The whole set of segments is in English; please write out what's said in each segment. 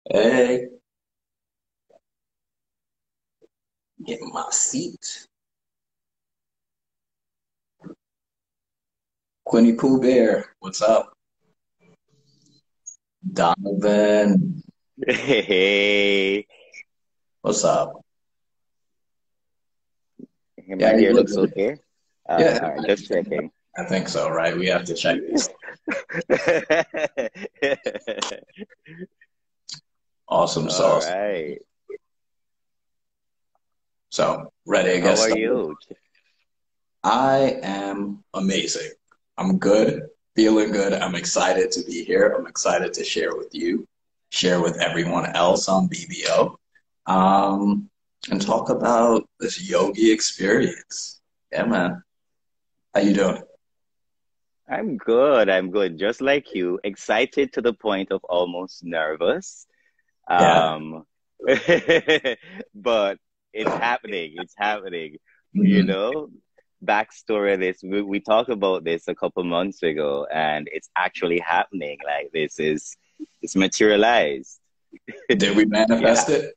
Hey, getting my seat. Quinny Pooh Bear, what's up? Donovan, Hey, what's up? my Yeah, you hair look looks good. okay. Yeah, All right, just checking. I think so, right? We have to check this. Awesome All sauce. right. So, ready to get How are started? you? I am amazing. I'm good, feeling good. I'm excited to be here. I'm excited to share with you, share with everyone else on BBO, um, and talk about this yogi experience. Yeah, man. How you doing? I'm good. I'm good. Just like you, excited to the point of almost nervous. Yeah. Um, but it's happening. It's happening. You Mhm. know, backstory of this, we talked about this a couple months ago, and it's actually happening. Like it's materialized. Did we Yeah. manifest it?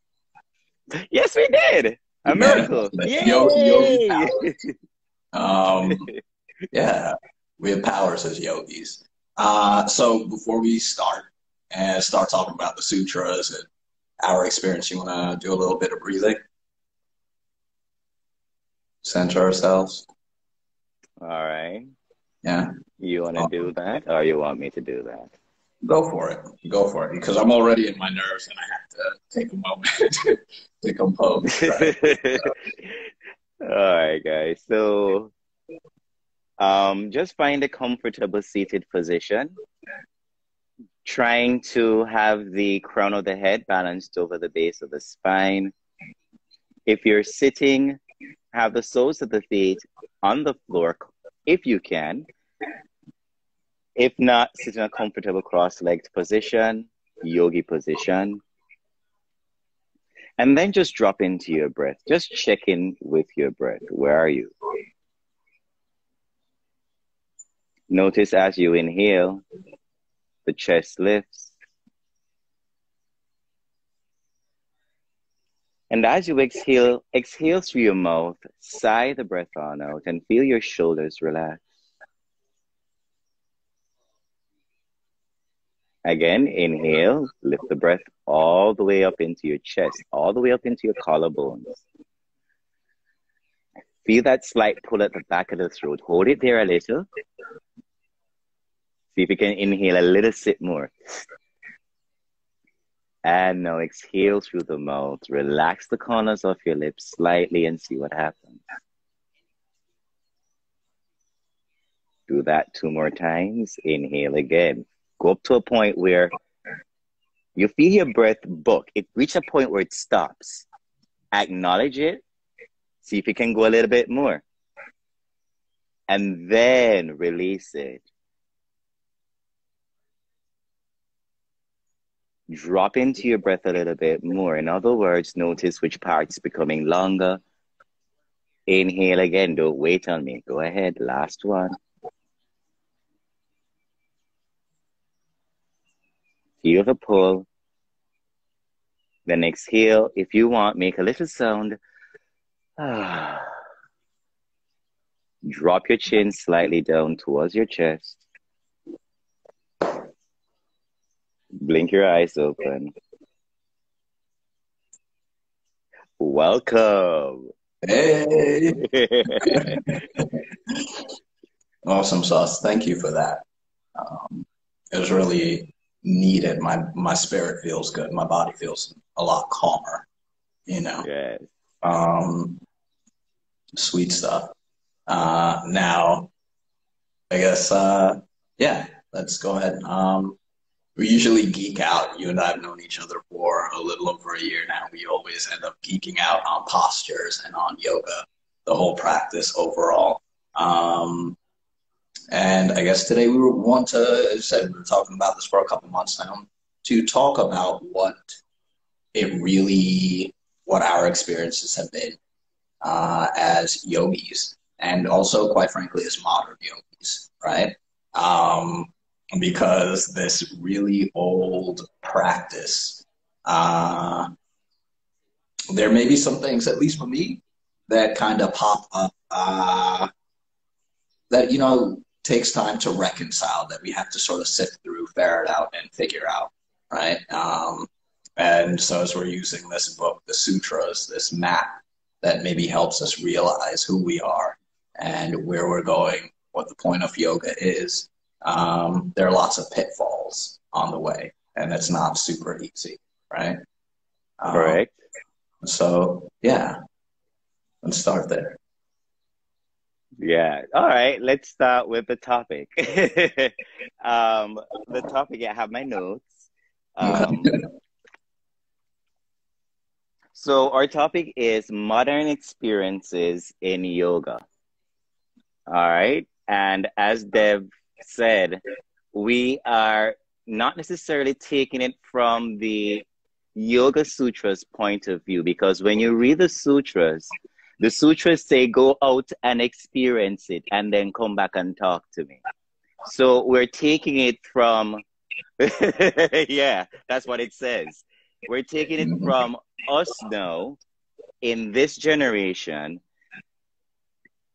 Yes, we did. We A miracle. manifested it. Yogi Yay! powers. Yeah, we have powers as yogis. So before we start and start talking about the sutras and our experience, you want to do a little bit of breathing, center ourselves. All right. Yeah, You want to do awesome. that, or you want me to do that? Go for it. Go for it. Because I'm already in my nerves and I have to take a moment to compose, right? All right, guys. So, just find a comfortable seated position. Trying to have the crown of the head balanced over the base of the spine. If you're sitting, have the soles of the feet on the floor, if you can. If not, sit in a comfortable cross-legged position, yogi position, and then just drop into your breath. Just check in with your breath. Where are you? Notice as you inhale, the chest lifts. And as you exhale, exhale through your mouth, sigh the breath on out, and feel your shoulders relax. Again, inhale, lift the breath all the way up into your chest, all the way up into your collarbones. Feel that slight pull at the back of the throat. Hold it there a little. See if you can inhale a little bit more. And now exhale through the mouth. Relax the corners of your lips slightly and see what happens. Do that 2 more times. Inhale again. Go up to a point where you feel your breath book. It reaches a point where it stops. Acknowledge it. See if you can go a little bit more. And then release it. Drop into your breath a little bit more. In other words, notice which part's becoming longer. Inhale again. Don't wait on me. Go ahead. Last one. Feel the pull. Then exhale. If you want, make a little sound. Drop your chin slightly down towards your chest. Blink your eyes open. Welcome. Hey, awesome sauce. Thank you for that. It was really needed. My spirit feels good. My body feels a lot calmer, you know. Yes. Um, Sweet stuff. Now, I guess, yeah, let's go ahead. We usually geek out. You and I have known each other for a little over a year now. We always end up geeking out on postures and on yoga, the whole practice overall. Um, and I guess today we want to, as I said, we were talking about this for a couple months now, to talk about what our experiences have been as yogis, and also, quite frankly, as modern yogis, right? Um, because this really old practice There may be some things, at least for me, that kind of pop up that, takes time to reconcile, that we have to sort of sift through, ferret out, and figure out, right? And so as we're using this book, the sutras, this map that maybe helps us realize who we are and where we're going, what the point of yoga is, there are lots of pitfalls on the way, and it's not super easy, right? Correct. So, yeah, let's start there. Yeah. All right. Let's start with the topic. The topic, I have my notes. Okay. So our topic is modern experiences in yoga. All right. And as Dev said, we are not necessarily taking it from the Yoga Sutras point of view, because when you read the sutras say go out and experience it and then come back and talk to me. So we're taking it from, yeah, that's what it says. We're taking it from us now in this generation,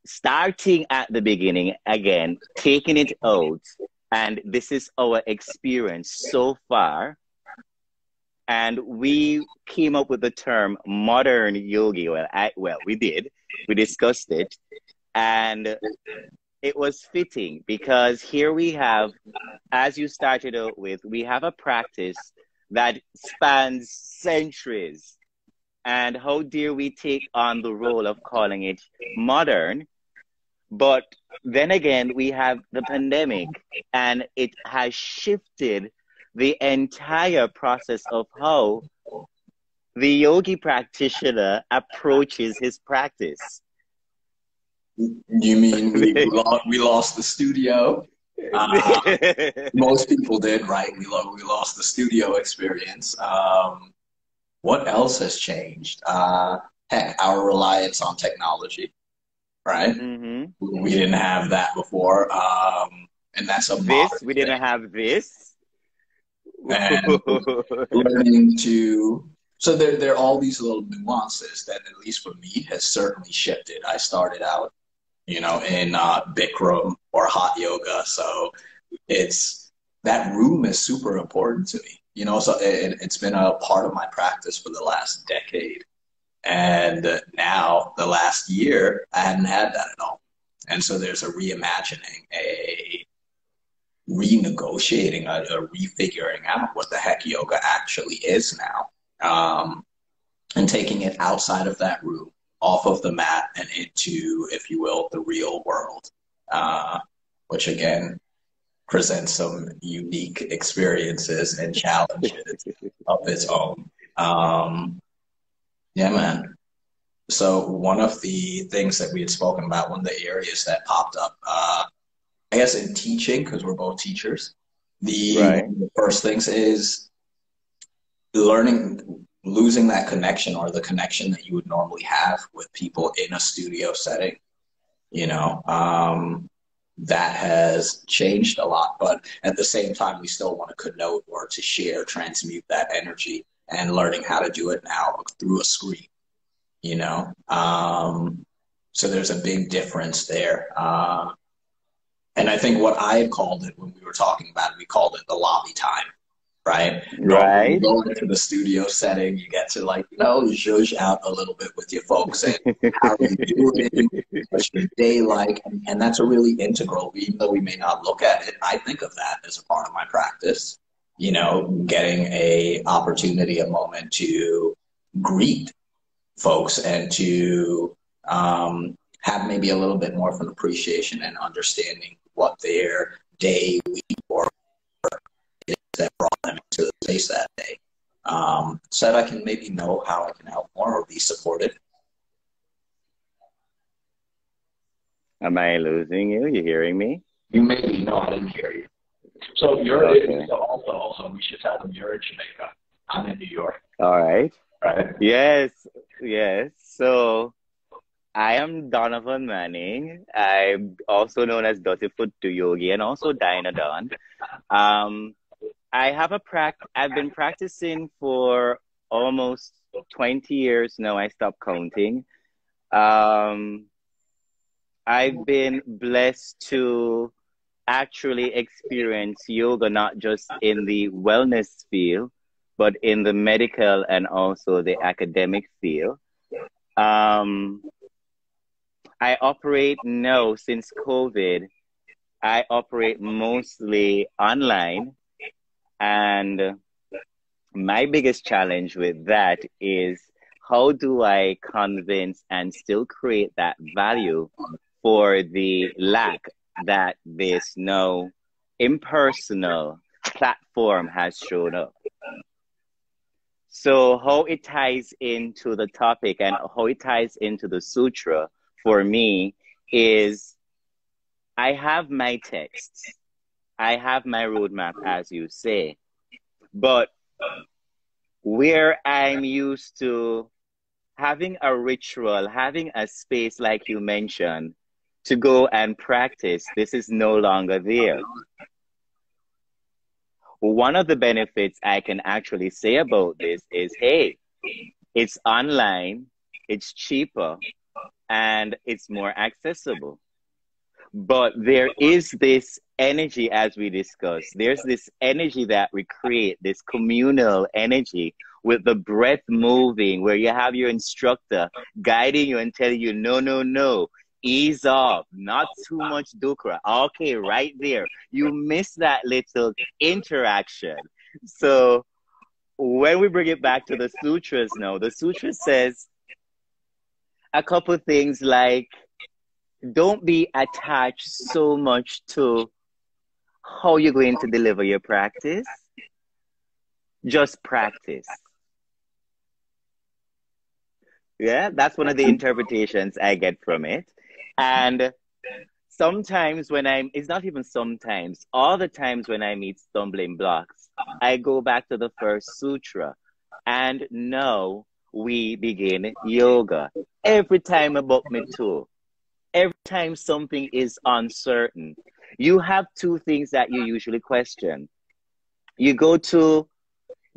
starting at the beginning again, taking it out, and this is our experience so far. And we came up with the term modern yogi. We did. We discussed it. And it was fitting because here we have, as you started out with, we have a practice that spans centuries. And how dare we take on the role of calling it modern? But then again, we have the pandemic, and it has shifted the entire process of how the yogi practitioner approaches his practice. You mean we lost the studio? Most people did, right? We lost the studio experience. What else has changed? Heck, our reliance on technology, right? We didn't have that before, and that's a we didn't have this. And learning to, so there are all these little nuances that, at least for me, has certainly shifted. I started out, in Bikram or hot yoga, so that room is super important to me. So it's been a part of my practice for the last decade, and now the last year I hadn't had that at all, and so there's a reimagining, a renegotiating, a refiguring out what the heck yoga actually is now, and taking it outside of that room, off of the mat, and into, if you will, the real world, which again presents some unique experiences and challenges of its own. Yeah, man. So one of the things that we had spoken about, one of the areas that popped up, I guess in teaching, because we're both teachers, one of the first things is losing that connection, or the connection that you would normally have with people in a studio setting. That has changed a lot, but at the same time, we still want to connote or to share, transmute that energy, and learning how to do it now through a screen, so there's a big difference there. And I think what I had called it when we were talking about it, we called it the lobby time, right? Normally you go into the studio setting, you get to zhuzh out a little bit with your folks, and how are you doing? What's your day like? And that's a really integral, even though we may not look at it, I think of that as a part of my practice, getting a opportunity, a moment to greet folks and to have maybe a little bit more of an appreciation and understanding what their day, week, or is that brought them into the space that day, so that I can maybe know how I can help more or be supported. Am I losing you? You hearing me? You may be. No, I didn't hear you. So you're also we should tell them you're in Jamaica. I'm in New York. All right. Right. Yes. So I am Donovan Manning. I'm also known as Dotifoot to Yogi, and also Dinadon. I've been practicing for almost 20 years now. I stopped counting. Um, I've been blessed to actually experience yoga not just in the wellness field, but in the medical and also the academic field. Um, I operate now since COVID. I operate mostly online, and my biggest challenge with that is how do I convince and still create that value for the lack that this no impersonal platform has shown up. So how it ties into the topic and how it ties into the sutra for me is I have my texts, I have my roadmap, as you say, but where I'm used to having a ritual, having a space like you mentioned to go and practice, this is no longer there. One of the benefits I can actually say about this is, hey, it's online, it's cheaper, and it's more accessible. But there is this energy, as we discussed, there's this energy that we create, this communal energy with the breath moving, where you have your instructor guiding you and telling you, no, no, no, ease off, not too much dukra. Okay, right there. You miss that little interaction. So when we bring it back to the sutras now, the sutra says a couple things like, don't be attached so much to how you're going to deliver your practice. Just practice. Yeah, that's one of the interpretations I get from it. And sometimes it's not even sometimes, all the times when I meet stumbling blocks, I go back to the first sutra. And now we begin yoga. Every time about me too. Every time something is uncertain, you have two things that you usually question. You go to,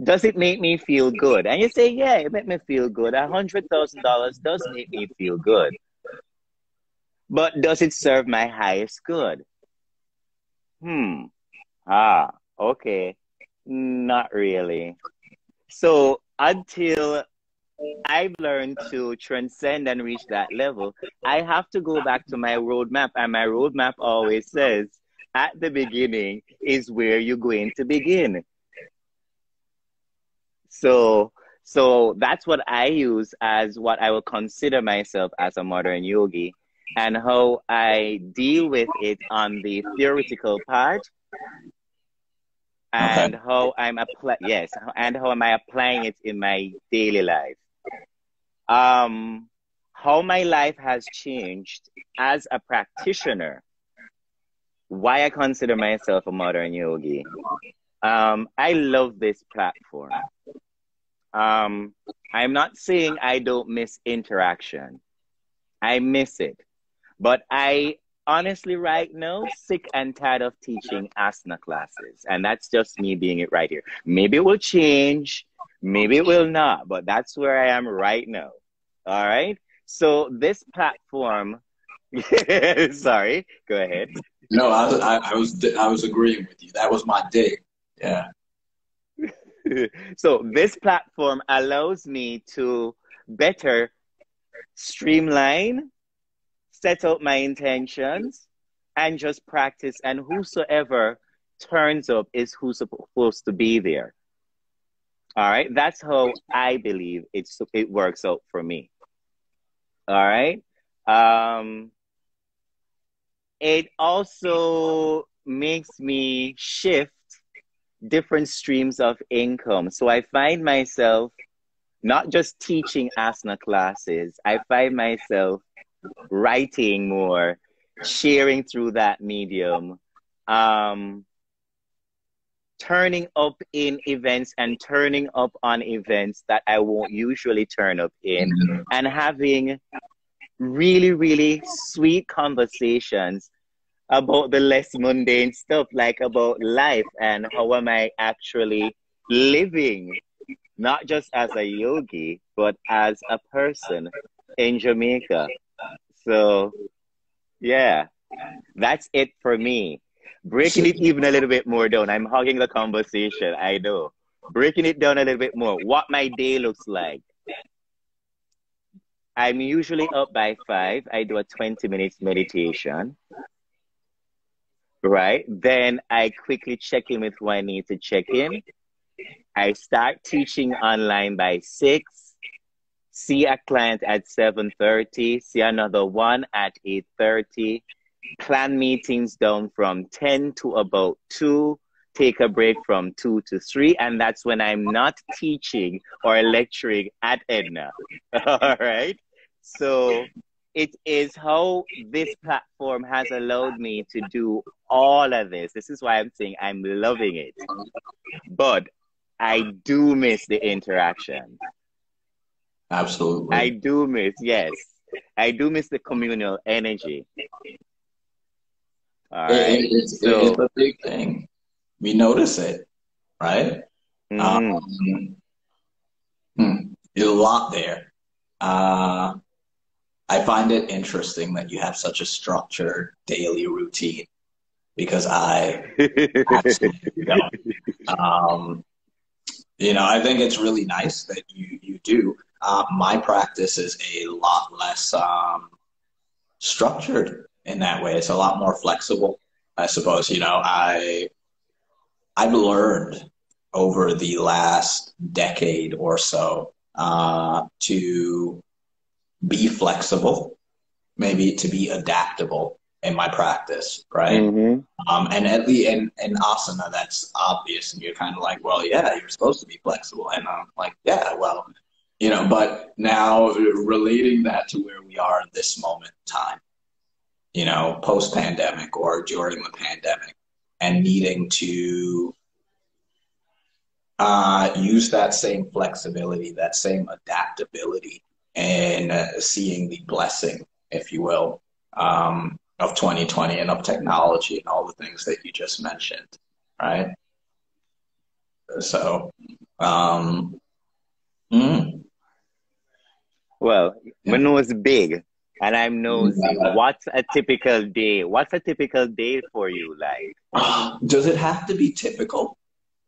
does it make me feel good? And you say, yeah, it makes me feel good. $100,000 does make me feel good. But does it serve my highest good? Okay. Not really. So until I've learned to transcend and reach that level, I have to go back to my roadmap. And my roadmap always says, at the beginning is where you're going to begin. So that's what I use as what I will consider myself as a modern yogi, and how I deal with it on the theoretical part, and Okay. how and how am I applying it in my daily life. How my life has changed as a practitioner, why I consider myself a modern yogi. I love this platform. I'm not saying I don't miss interaction. I miss it. But I honestly right now sick and tired of teaching asana classes. And that's just me being it right here. Maybe it will change, maybe it will not, but that's where I am right now. All right. So this platform, sorry, go ahead. No, I was agreeing with you. That was my dig. Yeah. So this platform allows me to better streamline, set out my intentions, and just practice. And whosoever turns up is who's supposed to be there. All right. That's how I believe it works out for me. All right. It also makes me shift different streams of income. So I find myself not just teaching asana classes, I find myself writing more, sharing through that medium, turning up in events and turning up on events that I won't usually turn up in, and having really, really sweet conversations about the less mundane stuff, like about life and how am I actually living, not just as a yogi, but as a person in Jamaica. So, yeah, that's it for me. Breaking it even a little bit more down. I'm hogging the conversation, I know. Breaking it down a little bit more. What my day looks like. I'm usually up by 5. I do a 20 minutes meditation, right? Then I quickly check in with who I need to check in. I start teaching online by 6, see a client at 7:30, see another one at 8:30, plan meetings down from 10 to about 2, take a break from 2 to 3, and that's when I'm not teaching or lecturing at Edna. All right? So it is how this platform has allowed me to do all of this. This is why I'm saying I'm loving it. But I do miss the interaction. Absolutely. I do miss, yes. I do miss the communal energy. All right. It's a big thing. We notice it, right? Mm-hmm. There's a lot there. I find it interesting that you have such a structured daily routine because I absolutely don't. I think it's really nice that you do. My practice is a lot less structured in that way. It's a lot more flexible, I suppose. I've learned over the last decade or so to be flexible, maybe to be adaptable in my practice, right? Mm-hmm. And at the in asana, that's obvious, and you're kind of like, well, yeah, you're supposed to be flexible, and I'm like, yeah, well, but now relating that to where we are in this moment in time, post pandemic or during the pandemic, and needing to use that same flexibility, that same adaptability, and seeing the blessing, if you will, of 2020 and of technology and all the things that you just mentioned, right? So, mm, Well, my yeah. nose big and I'm nosy. What's a typical day? What's a typical day for you like? Does it have to be typical?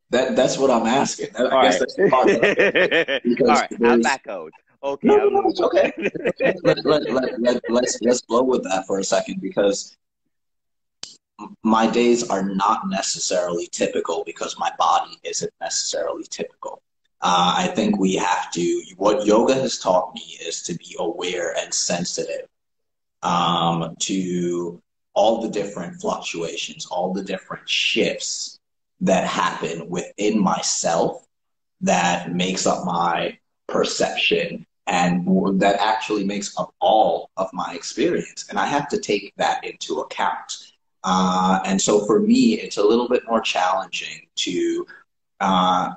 That's what I'm asking. I All guess right. that's the part All because right, I'll there's back out. Okay, no, I'll no, move it's on. okay. It's okay. Let's flow with that for a second because my days are not necessarily typical because my body isn't necessarily typical. I think we have to, what yoga has taught me is to be aware and sensitive to all the different fluctuations, all the different shifts that happen within myself that makes up my perception and that actually makes up all of my experience. And I have to take that into account. And so for me, it's a little bit more challenging to uh,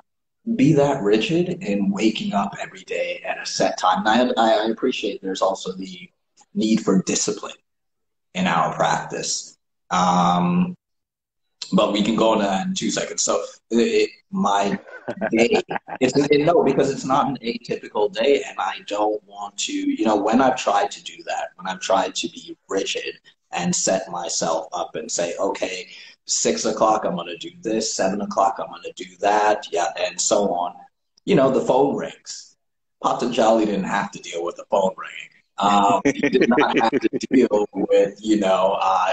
be that rigid in waking up every day at a set time. And I appreciate there's also the need for discipline in our practice. But we can go into that in 2 seconds. So my day, no, because it's not an atypical day, and I don't want to. When I've tried to do that, when I've tried to be rigid and set myself up and say, okay, 6 o'clock I'm going to do this, 7 o'clock I'm going to do that, yeah, and so on. The phone rings. Patanjali didn't have to deal with the phone ringing. He did not have to deal with,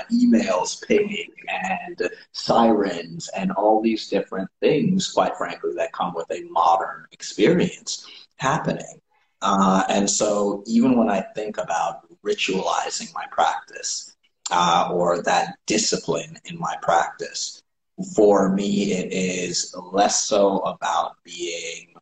emails pinging and sirens and all these different things, quite frankly, that come with a modern experience happening. And so even when I think about ritualizing my practice or that discipline in my practice, for me, it is less so about being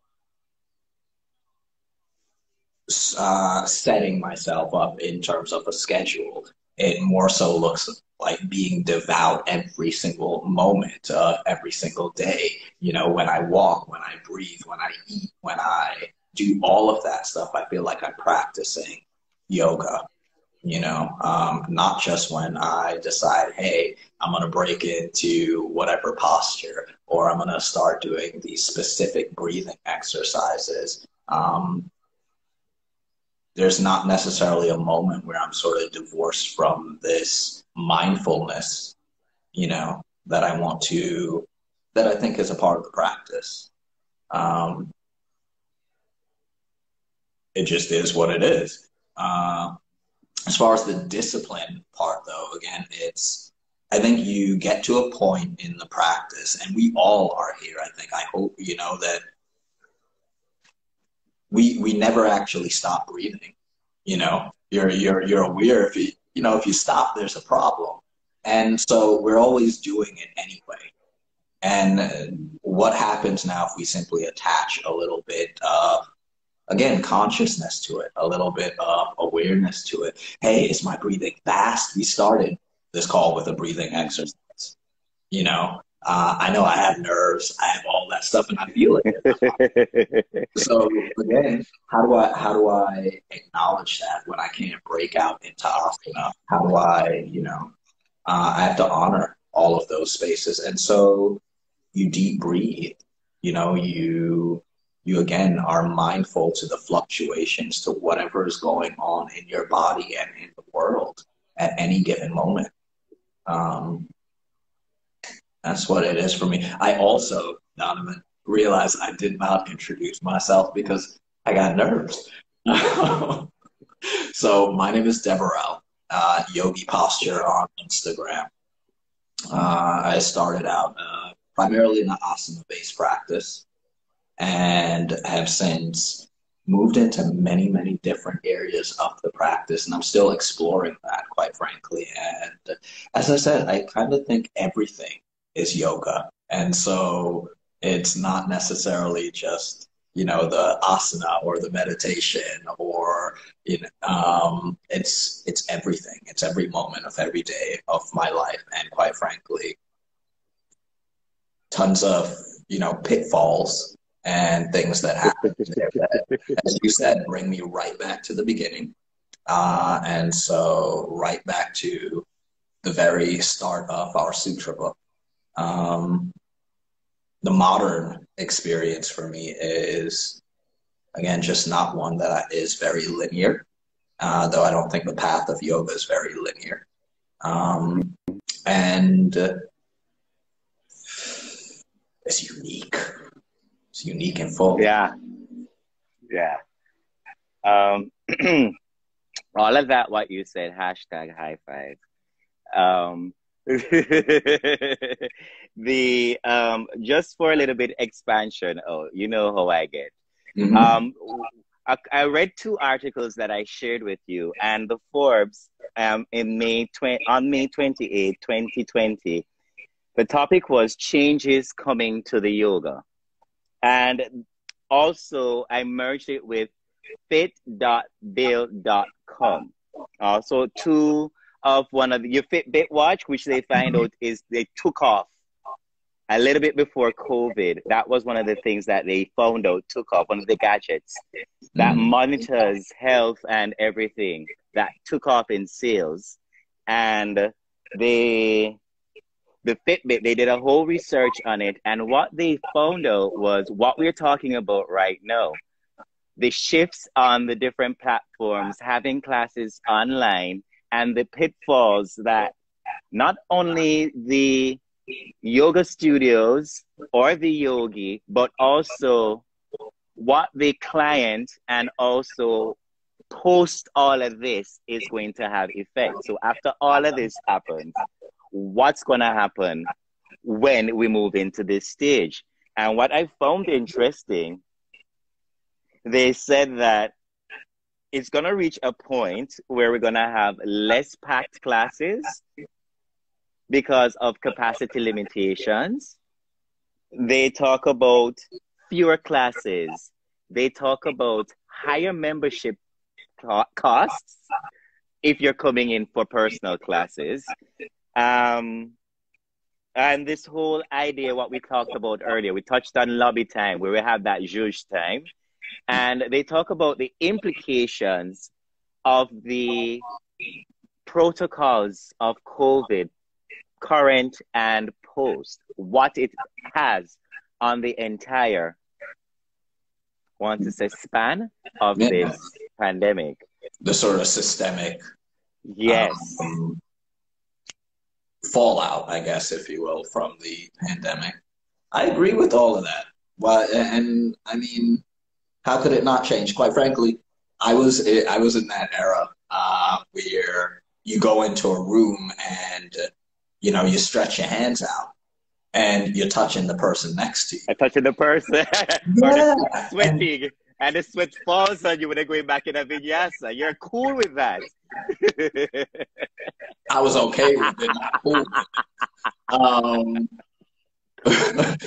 setting myself up in terms of a schedule. It more so looks like being devout every single moment of every single day. When I walk, when I breathe, when I eat, when I do all of that stuff, I feel like I'm practicing yoga. not just when I decide, hey, I'm going to break into whatever posture, or I'm going to start doing these specific breathing exercises. There's not necessarily a moment where I'm sort of divorced from this mindfulness, that I want to, that I think is a part of the practice. Um, it just is what it is. As far as the discipline part, though, again, I think you get to a point in the practice, and we all are here. I think, I hope, that we never actually stop breathing. You're aware if you stop, there's a problem. And so we're always doing it anyway. And what happens now if we simply attach a little bit of, again, consciousness to it, a little bit of awareness to it? Hey, is my breathing fast? We started this call with a breathing exercise. I know I have nerves, I have all that stuff, and I feel it. So again, how do I acknowledge that when I can't break out into asana? How do I have to honor all of those spaces. And so you deep breathe, you again are mindful to the fluctuations, to whatever is going on in your body and in the world at any given moment. That's what it is for me. I also, Donovan, realized I did not introduce myself because I got nerves. So my name is Deverell, Yogi Posture on Instagram. I started out primarily in an asana-based practice and have since moved into many, many different areas of the practice. And I'm still exploring that, quite frankly. And as I said, I kind of think everything is yoga. And so it's not necessarily just, the asana or the meditation or, it's everything. It's every moment of every day of my life. And quite frankly, tons of, pitfalls and things that happen there that, as you said, bring me right back to the beginning. And so right back to the very start of our sutra book. The modern experience for me is, again, just not one that is very linear, though I don't think the path of yoga is very linear. And it's unique. It's unique and full. Yeah. Yeah. All of that, what you said, hashtag high five. The just for a little bit expansion, oh, you know how I get. Mm-hmm. I read two articles that I shared with you, and the Forbes on May 28, 2020, the topic was changes coming to the yoga. And also I merged it with fit.bill.com. So two of one of your Fitbit watch, which they find out is they took off a little bit before COVID. That was one of the things that they found out took off, one of the gadgets that monitors health and everything, that took off in sales. And the Fitbit, they did a whole research on it. And what they found out was what we're talking about right now. The shifts on the different platforms, having classes online, and the pitfalls that not only the yoga studios or the yogi, but also what the client and also post all of this is going to have effect. So after all of this happens, what's going to happen when we move into this stage? And what I found interesting, they said that it's going to reach a point where we're going to have less packed classes because of capacity limitations. They talk about fewer classes. They talk about higher membership costs if you're coming in for personal classes. And this whole idea, what we talked about earlier, we touched on lobby time, where we have that zhuzh time. And they talk about the implications of the protocols of COVID, current and post, what it has on the entire, want to say, span of Yeah. this pandemic. The sort of systemic Yes. fallout, I guess, if you will, from the pandemic. I agree with all of that. Well, and I mean, how could it not change? Quite frankly, I was in that era where you go into a room and you stretch your hands out and you're touching the person next to you. I touching the person or the Yeah, sweating, and the sweat falls on you when they're going back in a vinyasa. You're cool with that. I was okay with it, not cool with it.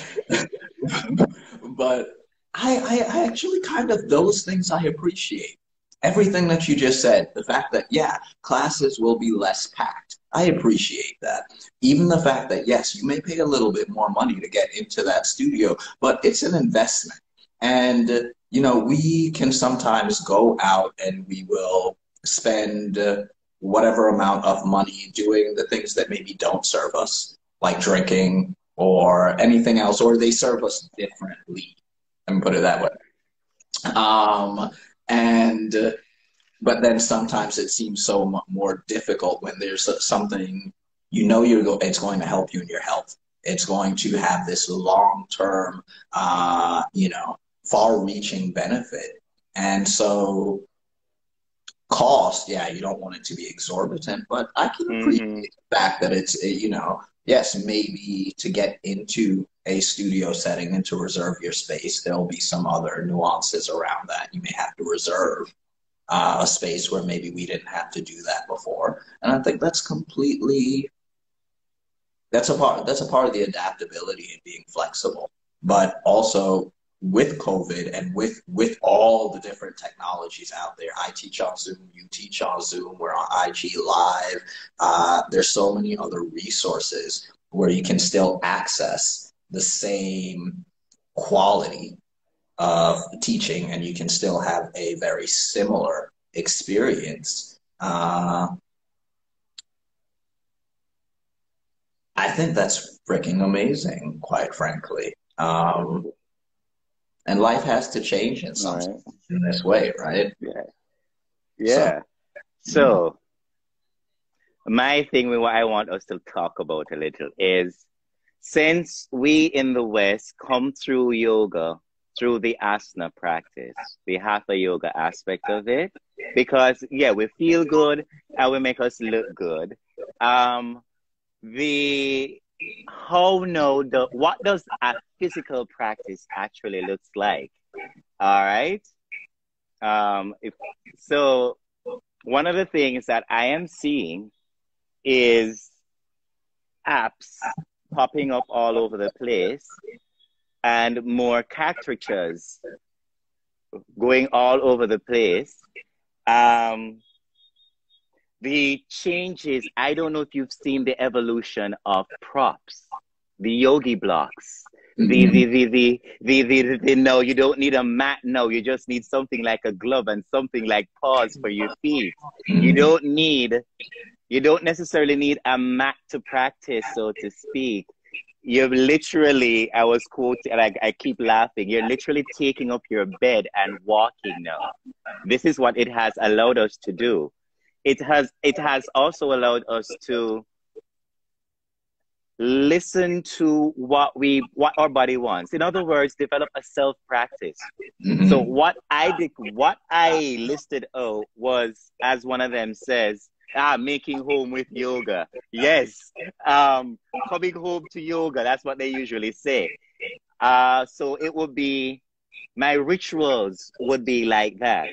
But I actually kind of, those things I appreciate. Everything that you just said, the fact that, yeah, classes will be less packed. I appreciate that. Even the fact that, yes, you may pay a little bit more money to get into that studio, but it's an investment. And, we can sometimes go out and we will spend whatever amount of money doing the things that maybe don't serve us, like drinking or anything else, or they serve us differently. Let me put it that way. And but then sometimes it seems so more difficult when there's something it's going to help you in your health. It's going to have this long-term, far-reaching benefit. And so cost, yeah, you don't want it to be exorbitant, but I can appreciate the fact that it's, yes, maybe to get into a studio setting and to reserve your space, there'll be some other nuances around that. You may have to reserve a space where maybe we didn't have to do that before. And I think that's a part of the adaptability and being flexible. But also with COVID and with all the different technologies out there, I teach on Zoom, you teach on Zoom, we're on IG Live. There's so many other resources where you can still access the same quality of teaching and you can still have a very similar experience. I think that's freaking amazing, quite frankly. And life has to change in in this way, right? Yeah. Yeah. So my thing with what I want us to talk about a little is, since we in the West come through yoga, through the asana practice, the hatha yoga aspect of it, because yeah, we feel good and we make us look good. What does a physical practice actually looks like? All right. So one of the things that I am seeing is apps popping up all over the place and more caricatures going all over the place. The changes, I don't know if you've seen the evolution of props, the yogi blocks, no, you don't need a mat. No, you just need something like a glove and something like paws for your feet. You don't necessarily need a mat to practice, so to speak. You're literally, I was quoting, and I keep laughing, you're literally taking up your bed and walking now. This is what it has allowed us to do. It has also allowed us to listen to what our body wants. In other words, develop a self-practice. So what I listed out was, as one of them says, making home with yoga. Yes. Coming home to yoga. That's what they usually say. So it would be, my rituals would be like that.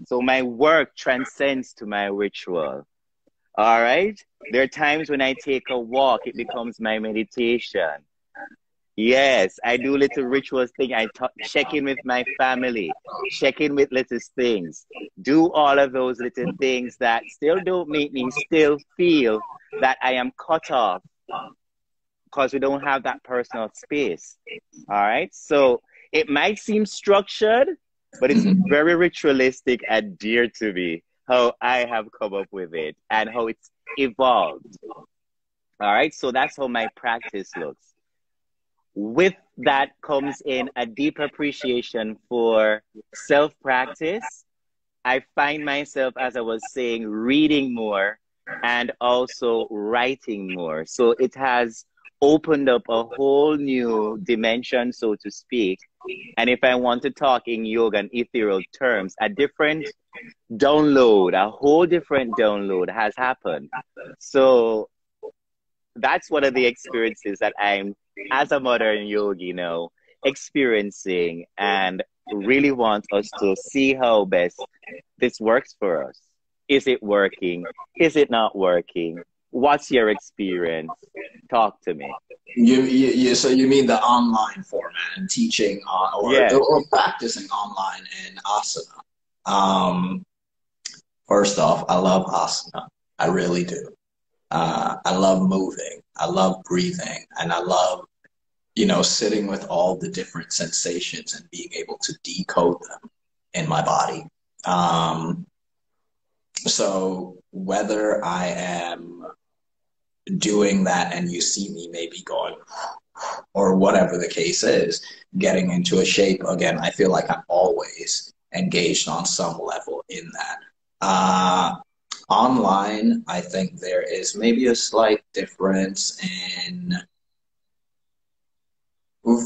So my work transcends to my ritual. All right. There are times when I take a walk, it becomes my meditation. Yes, I do little rituals thing. I check in with my family, check in with little things, do all of those little things that still don't make me still feel that I am cut off because we don't have that personal space. All right. So it might seem structured, but it's very ritualistic and dear to me. how I have come up with it and how it's evolved. All right. So that's how my practice looks. With that comes in a deep appreciation for self practice. I find myself, as I was saying, reading more and also writing more. So it has opened up a whole new dimension, so to speak. And if I want to talk in yoga and ethereal terms, a different download, a whole different download has happened. So that's one of the experiences that I'm, as a modern yogi now, experiencing and really want us to see how best this works for us. Is it working? Is it not working? What's your experience? Talk to me. So you mean the online format and teaching Yes. or practicing online in asana? First off, I love asana. I really do. I love moving. I love breathing, and I love, sitting with all the different sensations and being able to decode them in my body. So whether I am doing that and you see me maybe going, or whatever the case is, getting into a shape again, I feel like I'm always engaged on some level in that. Online, I think there is maybe a slight difference in,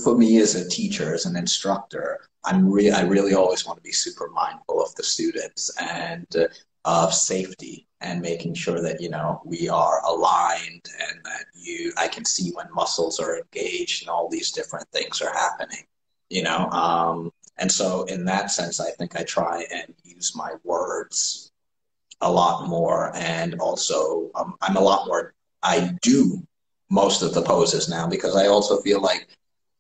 for me as a teacher, as an instructor, I really always want to be super mindful of the students and of safety and making sure that, we are aligned and that I can see when muscles are engaged and all these different things are happening, and so in that sense, I think I try and use my words a lot more. And also, I'm a lot more, I do most of the poses now because I also feel like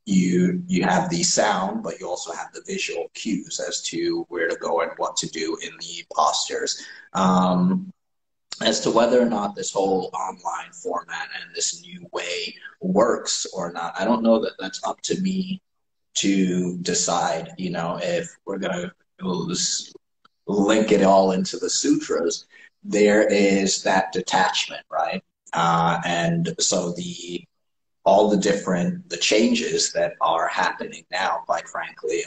you have the sound, but you also have the visual cues as to where to go and what to do in the postures. As to whether or not this whole online format and this new way works or not, I don't know that that's up to me to decide, if we're going to link it all into the sutras, there is that detachment, right? And so all the changes that are happening now, quite frankly,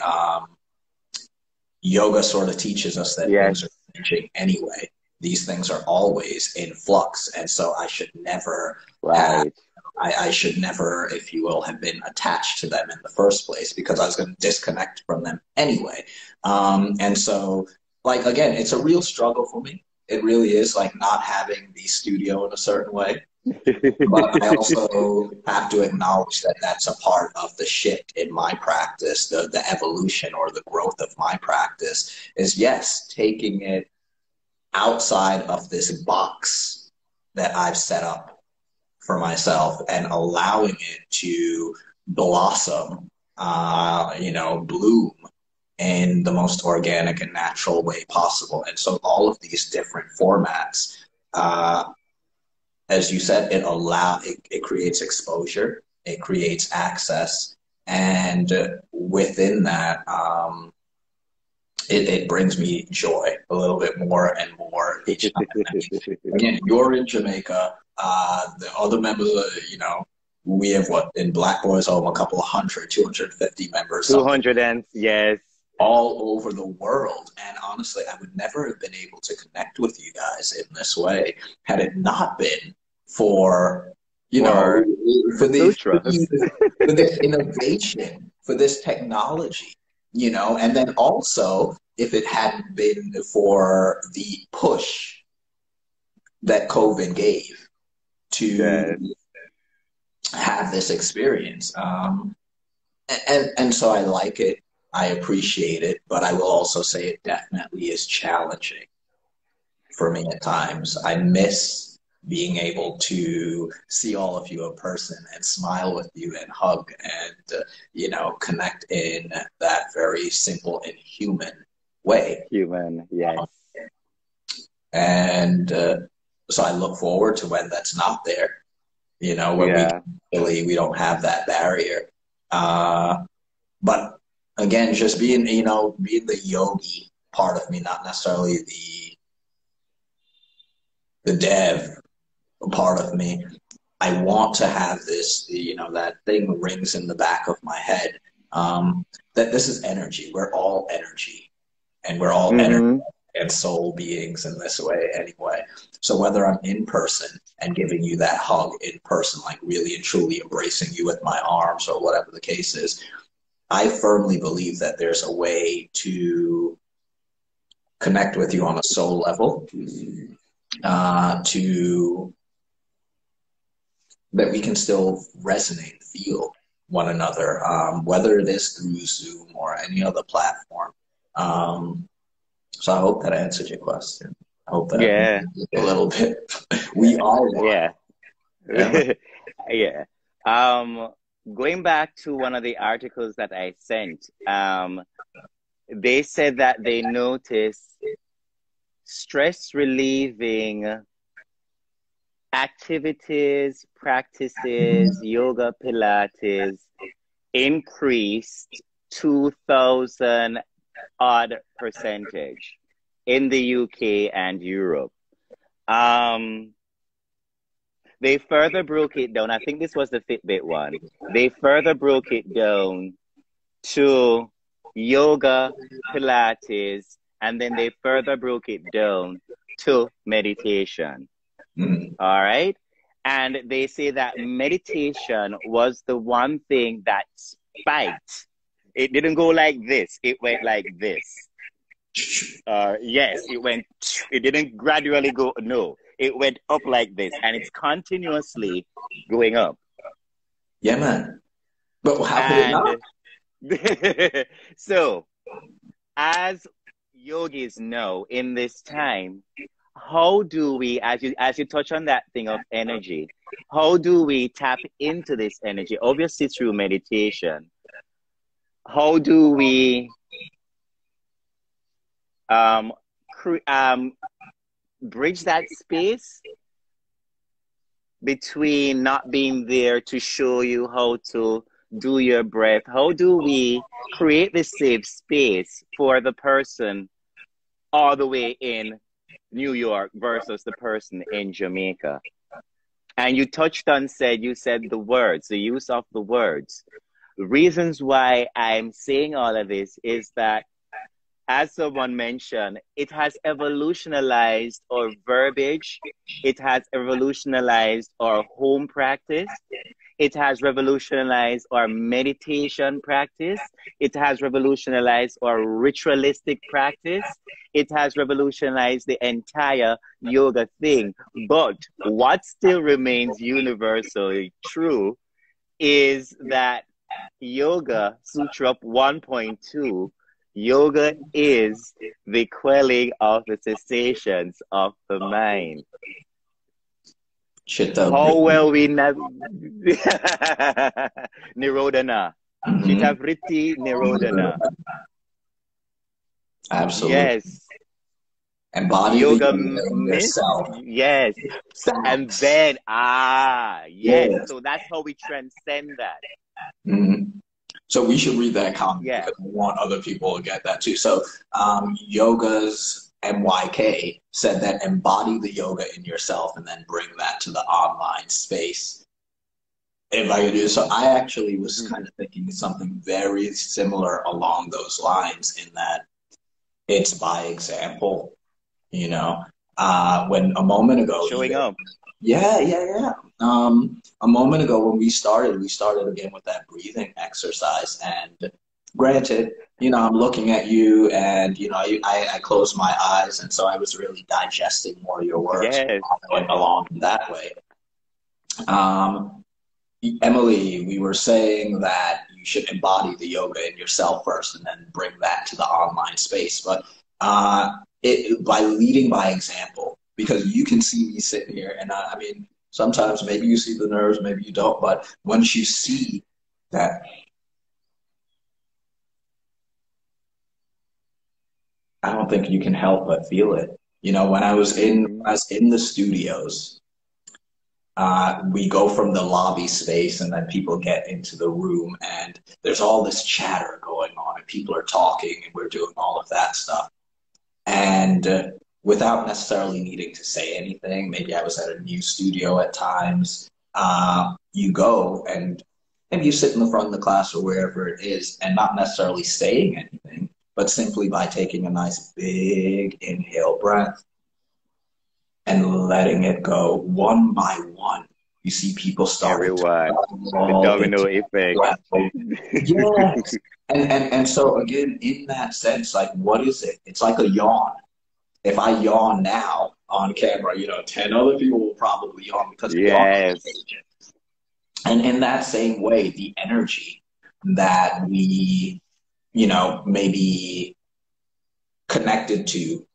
yoga sort of teaches us that Yes. things are changing anyway. These things are always in flux. And so I should never Right. I should never, if you will, have been attached to them in the first place because I was going to disconnect from them anyway. And so, like, again, it's a real struggle for me. It really is, like, not having the studio in a certain way. But I also have to acknowledge that that's a part of the shift in my practice, the evolution or the growth of my practice is, yes, taking it outside of this box that I've set up for myself and allowing it to blossom, bloom in the most organic and natural way possible. And so all of these different formats, as you said, it creates exposure, it creates access, and within that, it brings me joy a little bit more and more each time. Again, you're in Jamaica. The other members, we have in Black Boys Home, a couple of 250 members, 200 and yes. all over the world. And honestly, I would never have been able to connect with you guys in this way had it not been for, for this innovation, for this technology, and then also if it hadn't been for the push that COVID gave to have this experience. And so I like it. I appreciate it, but I will also say it definitely is challenging for me at times. I miss being able to see all of you in person and smile with you and hug and, connect in that very simple and human way. Human, yes. And so I look forward to when that's not there, when we don't have that barrier. But again, just being the yogi part of me, not necessarily the dev part of me, I want to have this, that thing rings in the back of my head, that this is energy. We're all energy, and we're all energy Mm-hmm. and soul beings in this way anyway. So whether I'm in person and giving you that hug in person, like really and truly embracing you with my arms or whatever the case is, I firmly believe that there's a way to connect with you on a soul level, to that we can still resonate, feel one another, whether it is through Zoom or any other platform. So I hope that answered your question. I hope that Yeah. a little bit. We are one. Yeah. Yeah. Yeah. Um, Going back to one of the articles that I sent, they said that they noticed stress relieving activities, practices, yoga, Pilates increased 2,000 odd percentage in the UK and Europe. They further broke it down. I think this was the Fitbit one. They further broke it down to yoga, Pilates, and then they further broke it down to meditation. Mm. All right. And they say that meditation was the one thing that spiked. It didn't go like this, it went like this. Yes, it didn't gradually go, no, it went up like this, and it's continuously going up. Yeah, man. But how could it not? And so, as yogis know in this time, how do we, as you touch on that thing of energy, how do we tap into this energy? Obviously through meditation. How do we bridge that space between not being there to show you how to do your breath? How do we create this safe space for the person all the way in New York versus the person in Jamaica? And you touched on, you said the words, the use of the words. The reasons why I'm saying all of this is that, as someone mentioned, it has evolutionalized our verbiage. It has evolutionalized our home practice. It has revolutionized our meditation practice. It has revolutionized our ritualistic practice. It has revolutionized the entire yoga thing. But what still remains universally true is that Yoga Sutra 1.2, yoga is the quelling of the sensations of the mind. How well we Nirodhana. Chittavritti Nirodhana. Absolutely. Yes. Embody Yoga yourself. Yes. And then, yes. Yeah. So that's how we transcend that. Mm-hmm. So we should read that comment, yeah, because we want other people to get that too. So Yoga's MYK said that embody the yoga in yourself and then bring that to the online space. If I could do so, I actually was kind of thinking something very similar along those lines, in that it's by example. When a moment ago, showing up. Yeah. A moment ago when we started again with that breathing exercise. And granted, I'm looking at you, and, I closed my eyes. And so I was really digesting more of your words, yes, going along that way. Emily, we were saying that you should embody the yoga in yourself first and then bring that to the online space. But by leading by example, because you can see me sitting here, and I mean, sometimes maybe you see the nerves, maybe you don't, but once you see that, I don't think you can help but feel it. When I was in the studios, we go from the lobby space, and then people get into the room, and there's all this chatter going on, and people are talking, and we're doing all of that stuff. And without necessarily needing to say anything. Maybe I was at a new studio at times. You go and maybe you sit in the front of the class or wherever it is and not necessarily saying anything, but simply by taking a nice big inhale breath and letting it go one by one. You see people starting Everyone, to the fall domino into effect. breath. Yes. And so again, in that sense, like what is it? It's like a yawn. If I yawn now on camera, 10 other people will probably yawn because I yawn. Yes. And in that same way, the energy that we, maybe connected to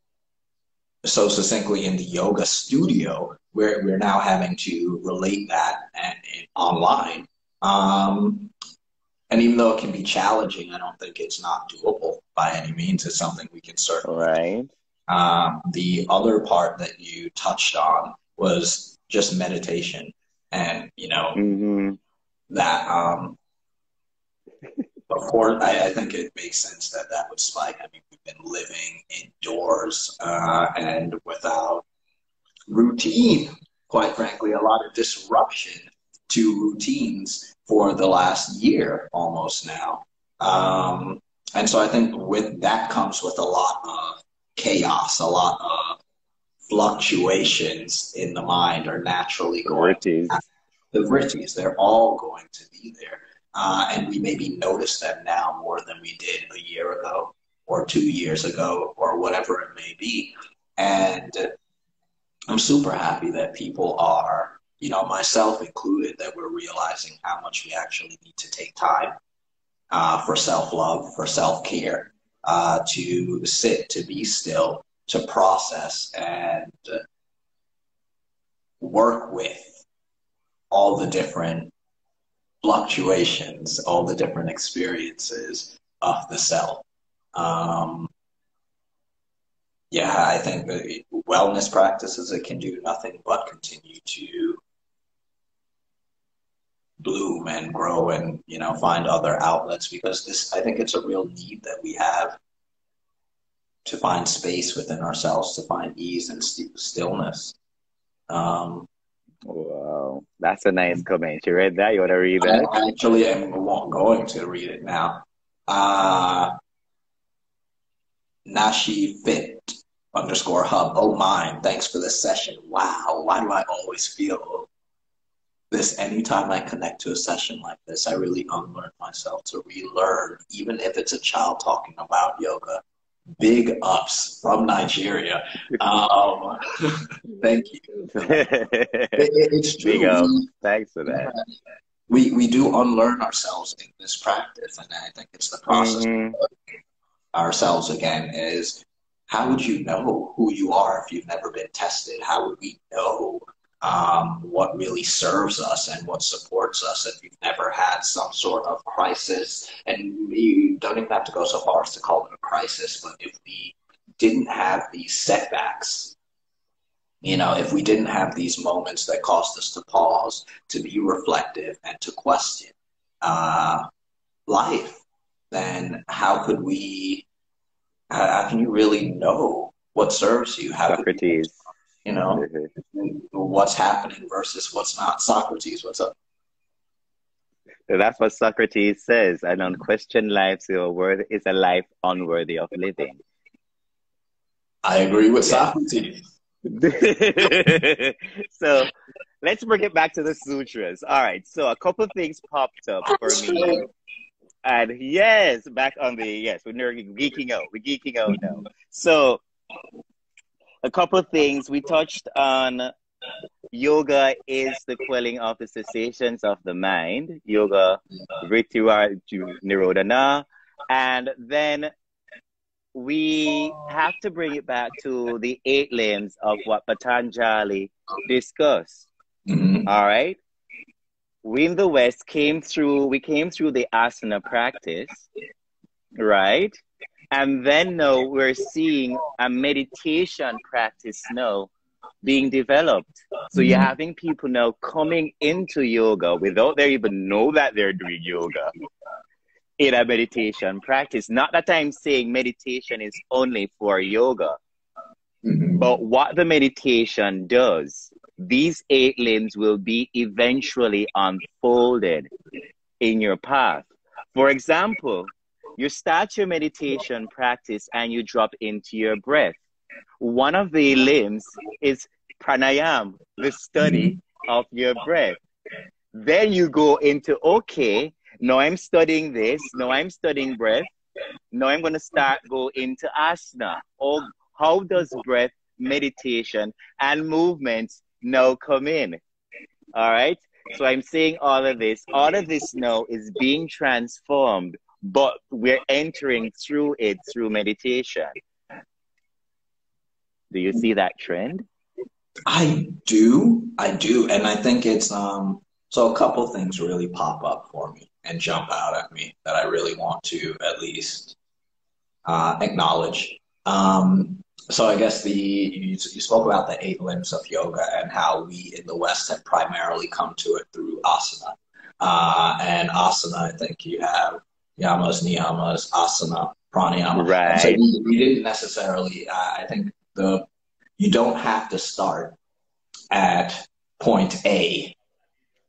so succinctly in the yoga studio, where we're now having to relate that online. And even though it can be challenging, I don't think it's not doable by any means. It's something we can certainly do. Right. The other part that you touched on was just meditation. And, that, of course, I think it makes sense that that would spike. I mean, we've been living indoors and without routine, quite frankly, a lot of disruption to routines for the last year almost now. And so I think with that comes with a lot of chaos, a lot of fluctuations in the mind are naturally going to happen. The vrittis, they're all going to be there. And we maybe notice them now more than we did a year ago or 2 years ago or whatever it may be. And I'm super happy that people are, myself included, that we're realizing how much we actually need to take time for self-love, for self-care, to sit, to be still, to process and work with all the different fluctuations, all the different experiences of the self. I think that wellness practices, it can do nothing but continue to bloom and grow and, find other outlets, because I think it's a real need that we have to find space within ourselves, to find ease and stillness. Wow, that's a nice comment. You read that? You want to read that? I actually am going to read it now. Nashi Fit _hub. Oh, mine. Thanks for this session. Wow. Why do I always feel this? Anytime I connect to a session like this, I really unlearn myself to relearn, even if it's a child talking about yoga. Big ups from Nigeria. Thank you. It's true. Big up. Thanks for that. We do unlearn ourselves in this practice, and I think it's the process of ourselves again. Is how would you know who you are if you've never been tested? How would we know what really serves us and what supports us if you've never had some sort of crisis? And you don't even have to go so far as to call it a crisis, but if we didn't have these setbacks, if we didn't have these moments that caused us to pause, to be reflective, and to question life, then how can you really know what serves you? How Socrates. What's happening versus what's not. Socrates, what's up? That's what Socrates says. An unquestioned life is a life unworthy of living. I agree with Socrates. So let's bring it back to the sutras. All right. So a couple of things popped up for me. And yes, back on we're geeking out. We're geeking out now. So a couple of things. We touched on yoga is the quelling of the sensations of the mind. Yoga, Vritti Nirodhana. And then we have to bring it back to the 8 limbs of what Patanjali discussed. All right. We in the West came through the asana practice, right? And then now we're seeing a meditation practice now being developed. So you're having people now coming into yoga without they even know that they're doing yoga in a meditation practice. Not that I'm saying meditation is only for yoga, Mm-hmm. But what the meditation does, these 8 limbs will be eventually unfolded in your path. For example, you start your meditation practice and you drop into your breath. One of the limbs is pranayam, the study of your breath. Then you go into, okay, now I'm studying this, now I'm studying breath, now I'm going to go into asana. Or how does breath, meditation, and movements now come in? All right. So I'm saying all of this now is being transformed, but we're entering through it through meditation. Do you see that trend? I do. And I think it's so a couple things really pop up for me and jump out at me that I really want to at least acknowledge. So I guess you spoke about the 8 limbs of yoga and how we in the West have primarily come to it through asana. And asana, I think you have yamas, niyamas, asana, pranayama. And so Right. we didn't necessarily, I think you don't have to start at point A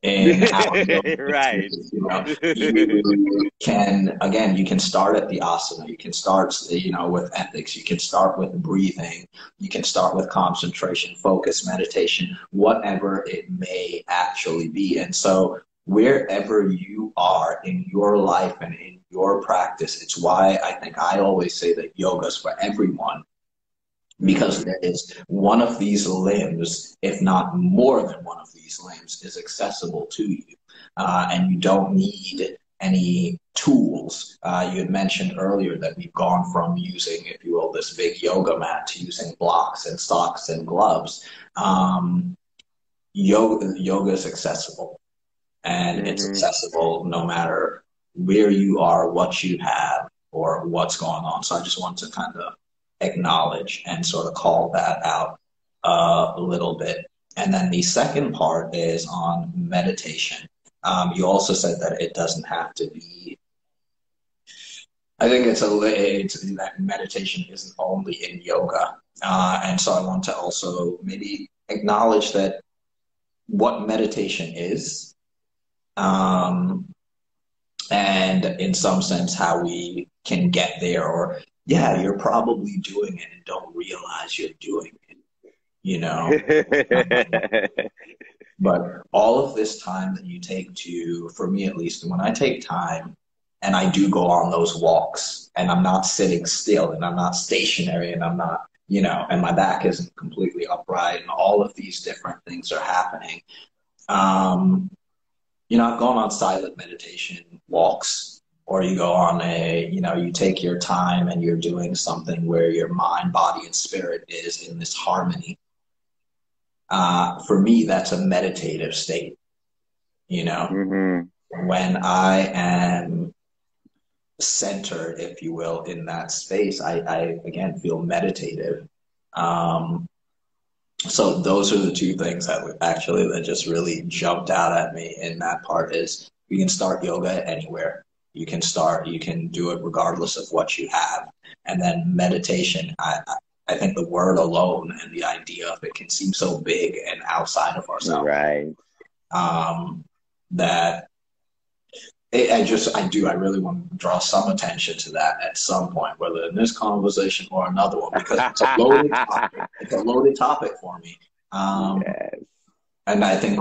in how yoga Right. teaches, you can, again, you can start at the asana, you can start, with ethics, you can start with breathing, you can start with concentration, focus, meditation, whatever it may actually be. And so wherever you are in your life and in your practice, it's why I think I always say that yoga's for everyone, because there is one of these limbs, if not more than one of these limbs, is accessible to you. And you don't need any tools. You had mentioned earlier that we've gone from using, if you will, this big yoga mat to using blocks and socks and gloves. Yoga is accessible, and it's accessible no matter where you are, what you have, or what's going on. So I just want to kind of acknowledge and sort of call that out a little bit. And then the second part is on meditation. You also said that it doesn't have to be. I think it's that meditation isn't only in yoga, and so I want to also maybe acknowledge that what meditation is, and in some sense how we can get there, or yeah, you're probably doing it and don't realize you're doing it, you know. But all of this time that you take to, for me at least, when I take time and I do go on those walks and I'm not sitting still and I'm not stationary and I'm not, and my back isn't completely upright and all of these different things are happening. I've gone on silent meditation walks, or you go on you take your time and you're doing something where your mind, body, and spirit is in this harmony. For me, that's a meditative state, when I am centered, if you will, in that space, I again feel meditative. So those are the two things that just really jumped out at me in that part is you can start yoga anywhere. You can do it regardless of what you have. And then meditation, I think the word alone and the idea of it can seem so big and outside of ourselves. Right. That I really want to draw some attention to that at some point, whether in this conversation or another one, because it's a loaded topic. It's a loaded topic for me. Yes. And I think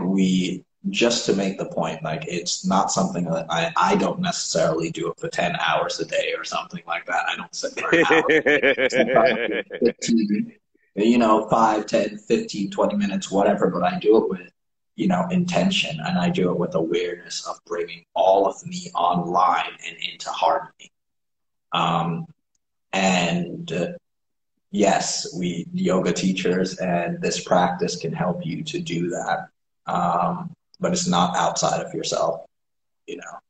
just to make the point, like, it's not something that I don't necessarily do it for 10 hours a day or something like that. I don't sit for an hour. Sometimes 15, 5, 10, 15, 20 minutes, whatever, but I do it with intention, and I do it with awareness of bringing all of me online and into harmony. Yes, we yoga teachers and this practice can help you to do that. But it's not outside of yourself,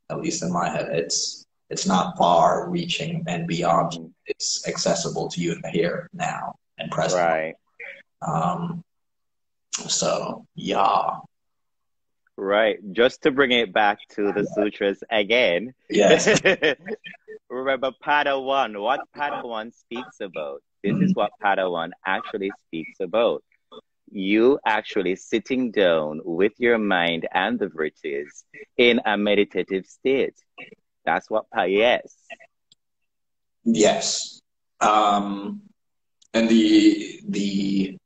at least in my head. It's not far reaching and beyond. It's accessible to you in the here, now, and present. Right. So, yeah. Right. Just to bring it back to the sutras again. Yes. Remember Pada 1. What Pada 1 speaks about? This is what Padawan actually speaks about. You actually sitting down with your mind and the virtues in a meditative state. That's what yes. Yes. And the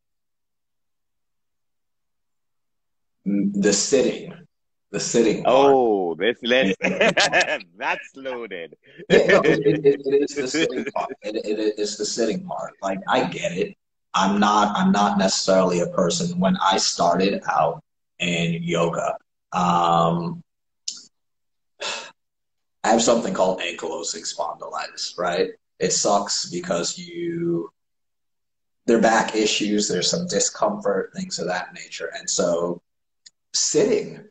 sitting part. Oh, this list. That's loaded. Yeah, no, it is the sitting part. It is the sitting part. Like, I get it. I'm not necessarily a person. When I started out in yoga, I have something called ankylosing spondylitis, right? It sucks because there are back issues, there's some discomfort, things of that nature. And so sitting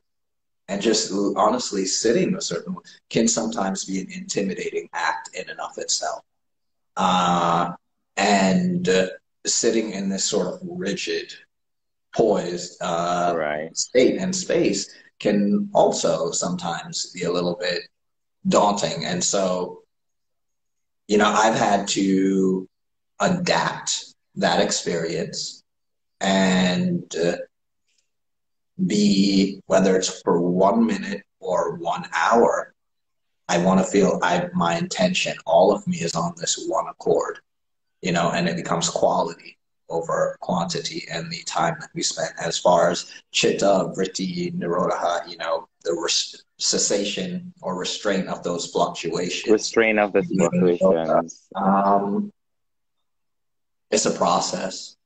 and just honestly sitting a certain way can sometimes be an intimidating act in and of itself. And sitting in this sort of rigid, poised Right. state and space can also sometimes be a little bit daunting. And so, I've had to adapt that experience and whether it's for 1 minute or 1 hour, I want to feel my intention, all of me is on this one accord, and it becomes quality over quantity and the time that we spend. As far as chitta, vritti, nirodha, the cessation or restraint of those fluctuations. Restraint of the fluctuations. It's a process.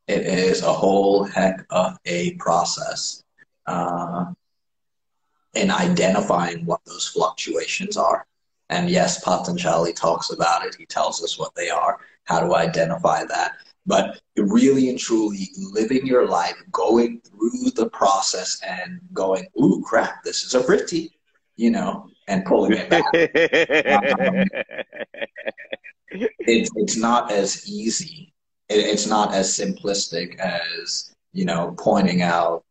It is a whole heck of a process in identifying what those fluctuations are. And yes, Patanjali talks about it. He tells us what they are, how to identify that. But really and truly living your life, going through the process and going, ooh, crap, this is a vritti, and pulling it back. It's not as easy. It's not as simplistic as, pointing out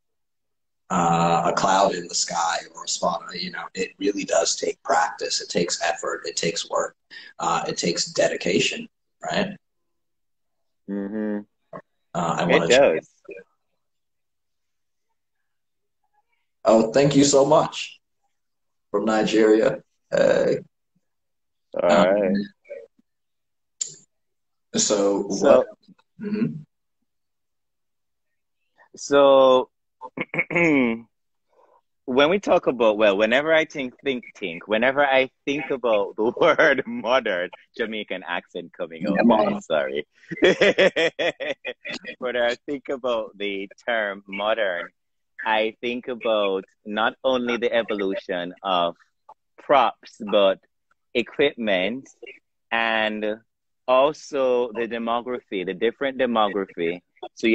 a cloud in the sky or a spot. It really does take practice. It takes effort. It takes work. It takes dedication, right? Mm-hmm. It does. Oh, thank you so much from Nigeria. All right. So what? Mm-hmm. So when we talk about, whenever I whenever I think about the word modern, Jamaican accent coming out, guys, sorry. When I think about the term modern, I think about not only the evolution of props, but equipment and also the demography, the different demography. So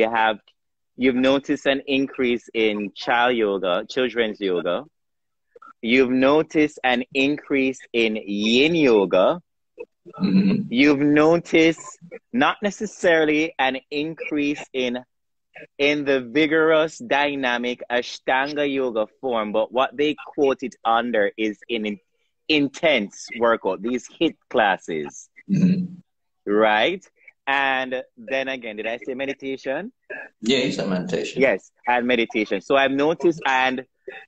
you've noticed an increase in children's yoga. You've noticed an increase in yin yoga. Mm-hmm. You've noticed not necessarily an increase in the vigorous, dynamic Ashtanga yoga form, but what they quote it under is in intense workout, these HIIT classes, right? And then again, did I say meditation? Yeah, you said meditation. Yes, and meditation. So I've noticed, and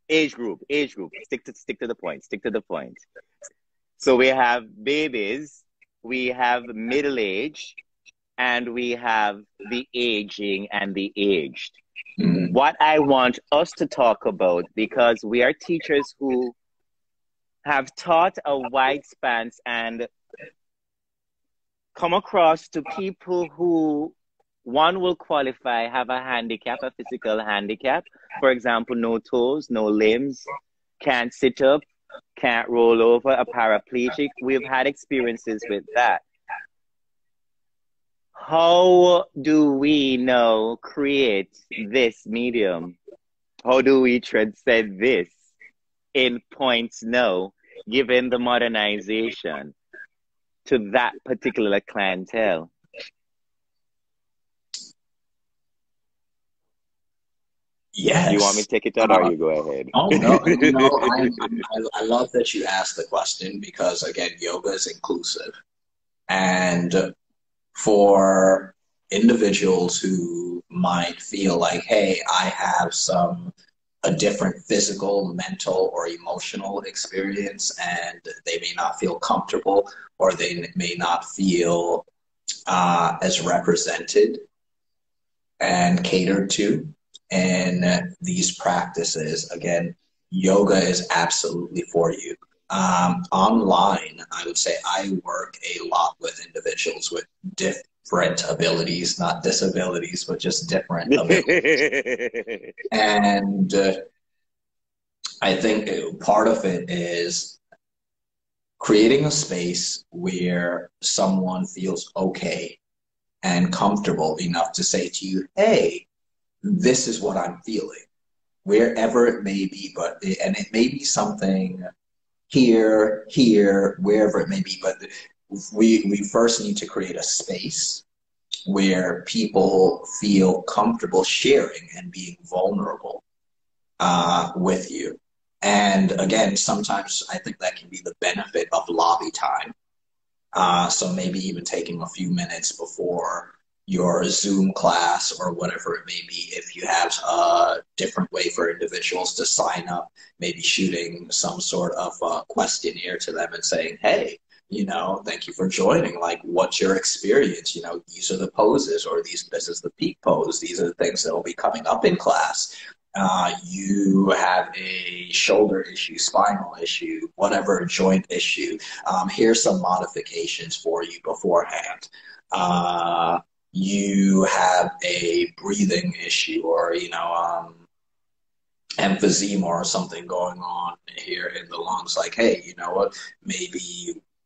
age group. Stick to the point. So we have babies, we have middle age, and we have the aging and the aged. Mm-hmm. What I want us to talk about, because we are teachers who have taught a wide span and come across to people who, one will qualify, have a handicap, a physical handicap. For example, no toes, no limbs, can't sit up, can't roll over, a paraplegic. We've had experiences with that. How do we now create this medium? How do we transcend this in points now, given the modernization to that particular clientele? Yes. Do you want me to take it on or you go ahead? Oh, no. I love that you asked the question because, again, yoga is inclusive. And for individuals who might feel like, hey, I have a different physical, mental, or emotional experience, and they may not feel comfortable, or they may not feel as represented and catered to in these practices. Again, yoga is absolutely for you. Online, I would say I work a lot with individuals with different abilities, not disabilities, but just different abilities. And I think part of it is creating a space where someone feels okay and comfortable enough to say to you, hey, this is what I'm feeling, wherever it may be, and it may be something here, wherever it may be, but we first need to create a space where people feel comfortable sharing and being vulnerable with you. And again, sometimes I think that can be the benefit of lobby time. So maybe even taking a few minutes before your Zoom class or whatever it may be, if you have a different way for individuals to sign up, maybe shooting some sort of questionnaire to them and saying, hey, thank you for joining. Like, what's your experience? These are the poses, or this is the peak pose. These are the things that will be coming up in class. You have a shoulder issue, spinal issue, whatever joint issue. Here's some modifications for you beforehand. You have a breathing issue, or emphysema or something going on here in the lungs. Like, hey, you know what? Maybe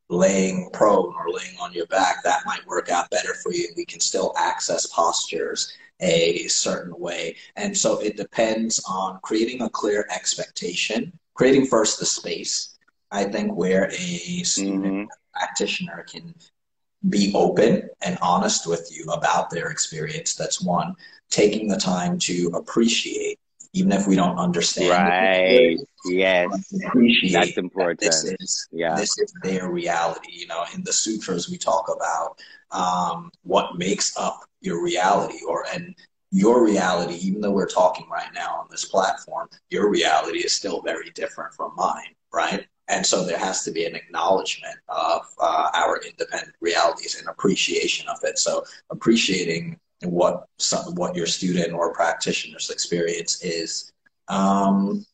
laying prone or laying on your back, that might work out better for you. We can still access postures a certain way. And so it depends on creating a clear expectation, creating first the space, I think, where a student practitioner can be open and honest with you about their experience. That's one. Taking the time to appreciate, even if we don't understand. Right. Yes. Appreciate that's important. This is their reality. In the sutras we talk about what makes up your reality, and your reality, even though we're talking right now on this platform, your reality is still very different from mine, right? And so there has to be an acknowledgement of our independent realities and appreciation of it. So appreciating what your student or practitioner's experience is. And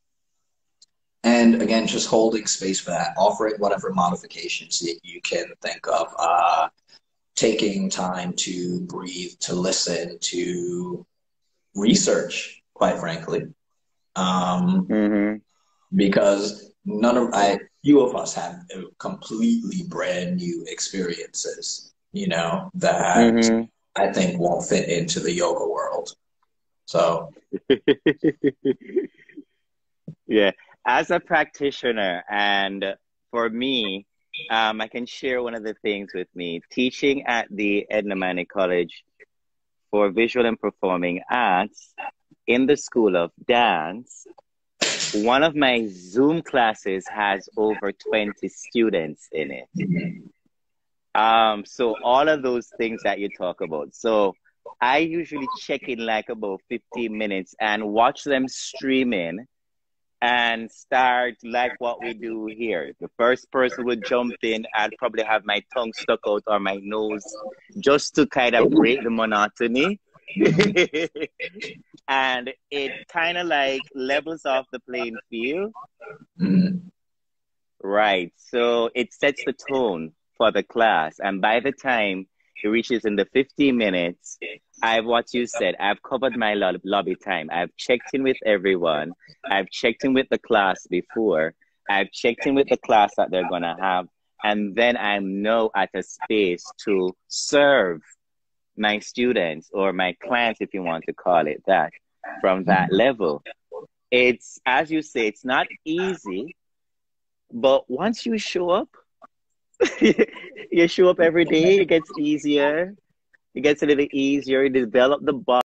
again, just holding space for that, offering whatever modifications that you can think of, taking time to breathe, to listen, to research, quite frankly. Because few of us have completely brand new experiences, that I think won't fit into the yoga world. So. Yeah, as a practitioner, and for me, I can share one of the things with me. Teaching at the Edna Manning College for Visual and Performing Arts in the School of Dance, one of my Zoom classes has over 20 students in it. So all of those things that you talk about. So I usually check in like about 15 minutes and watch them stream in and start like what we do here. The first person would jump in. I'd probably have my tongue stuck out or my nose just to kind of break the monotony. And it kind of like levels off the playing field. Right. So it sets the tone for the class. And by the time it reaches in the 15 minutes, what you said, I've covered my lobby time. I've checked in with everyone. I've checked in with the class before. I've checked in with the class that they're going to have. And then I'm now at a space to serve my students or my clients, if you want to call it that, from that level. It's, as you say, it's not easy, but once you show up, you show up every day, it gets easier. It gets a little easier. You develop the body.